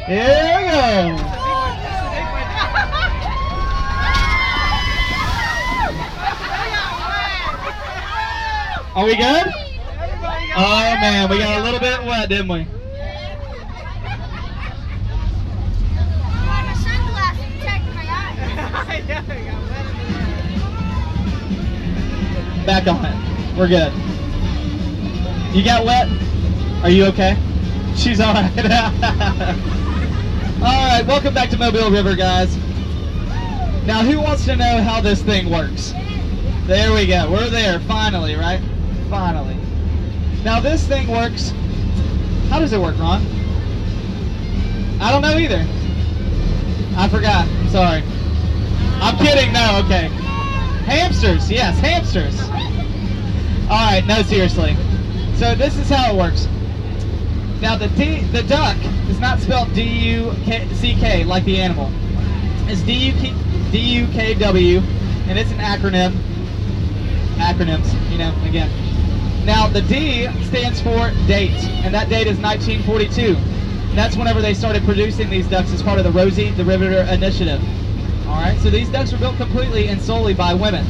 Here we go. Are we good? Oh man, we got a little bit wet, didn't we? Back on it. We're good. You got wet? Are you okay? She's all right. All right, welcome back to Mobile River, guys. Now, who wants to know how this thing works? There we go. We're there, finally, right? Finally. Now, this thing works. How does it work, Ron? I don't know either. I forgot. Sorry. I'm kidding. No, okay. Hamsters. Yes, hamsters. All right. No, seriously. So this is how it works. Now, the duck is not spelled D-U-C-K like the animal. It's D.U.K.W, and it's an acronym. Acronyms, you know, again. Now, the D stands for date, and that date is 1942. And that's whenever they started producing these ducks as part of the Rosie the Riveter initiative. All right, so these ducks were built completely and solely by women.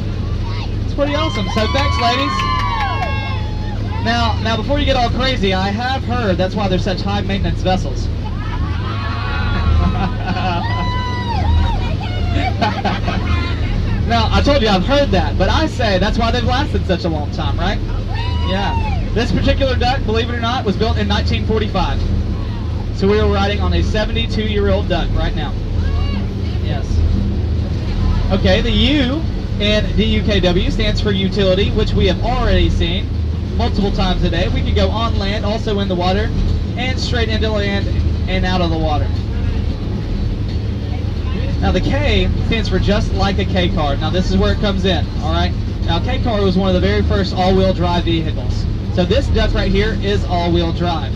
It's pretty awesome. So thanks, ladies. Now, before you get all crazy, I have heard that's why they're such high-maintenance vessels. Now, I told you I've heard that, but I say that's why they've lasted such a long time, right? Yeah. This particular duck, believe it or not, was built in 1945. So we are riding on a 72-year-old duck right now. Yes. Okay, the U in D.U.K.W. stands for utility, which we have already seen multiple times a day. We can go on land, also in the water, and straight into land and out of the water. Now the K stands for just like a K car. Now this is where it comes in, all right? Now a K car was one of the very first all-wheel drive vehicles. So this duck right here is all-wheel drive.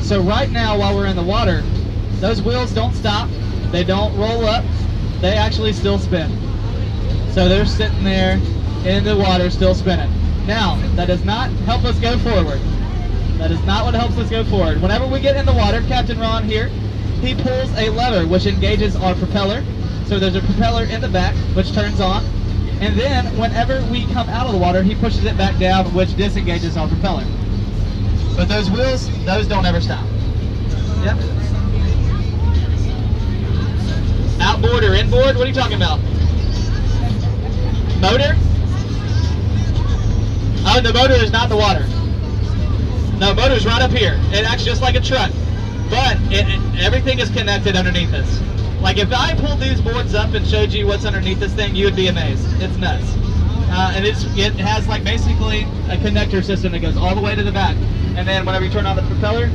So right now while we're in the water, those wheels don't stop, they don't roll up, they actually still spin. So they're sitting there in the water still spinning. Now, that does not help us go forward. That is not what helps us go forward. Whenever we get in the water, Captain Ron here, he pulls a lever which engages our propeller. So there's a propeller in the back which turns on. And then whenever we come out of the water, he pushes it back down, which disengages our propeller. But those wheels, those don't ever stop. Yep. Outboard or inboard? What are you talking about? Motor? Oh, the motor is not in the water. No, motor is right up here. It acts just like a truck. But everything is connected underneath us. Like if I pulled these boards up and showed you what's underneath this thing, you would be amazed. It's nuts. And it has like basically a connector system that goes all the way to the back. And then whenever you turn on the propeller,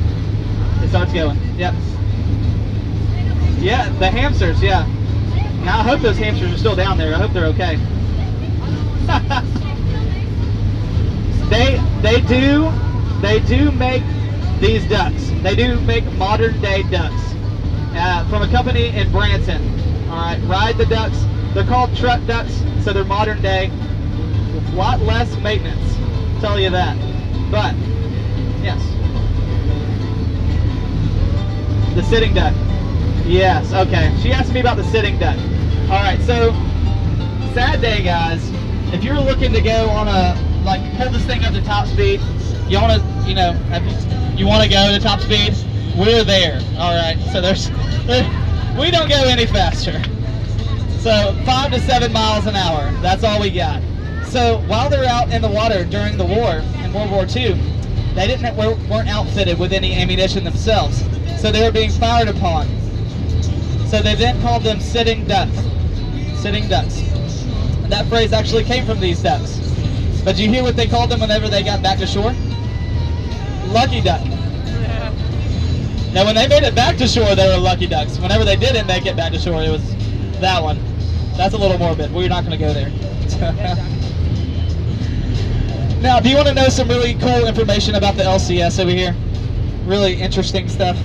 it starts going. Yep. Yeah, the hamsters, yeah. Now I hope those hamsters are still down there. I hope they're okay. They do make these ducks. They do make modern day ducks from a company in Branson. All right, Ride the Ducks. They're called truck ducks, so they're modern day with a lot less maintenance. I'll tell you that. But yes, the sitting duck. Yes, okay. She asked me about the sitting duck. All right, so sad day, guys. If you're looking to go on a pull this thing up to top speed, you want to, you want to go to top speed, we're there. All right, so we don't go any faster. So 5 to 7 miles an hour, that's all we got. So while they're out in the water during the war, in World War II, they weren't outfitted with any ammunition themselves. So they were being fired upon. So they then called them sitting ducks. Sitting ducks. And that phrase actually came from these ducks. But do you hear what they called them whenever they got back to shore? Lucky duck. Now when they made it back to shore, they were lucky ducks. Whenever they didn't make it back to shore, it was that one. That's a little morbid. We're not going to go there. Now, do you want to know some really cool information about the LCS over here? Really interesting stuff.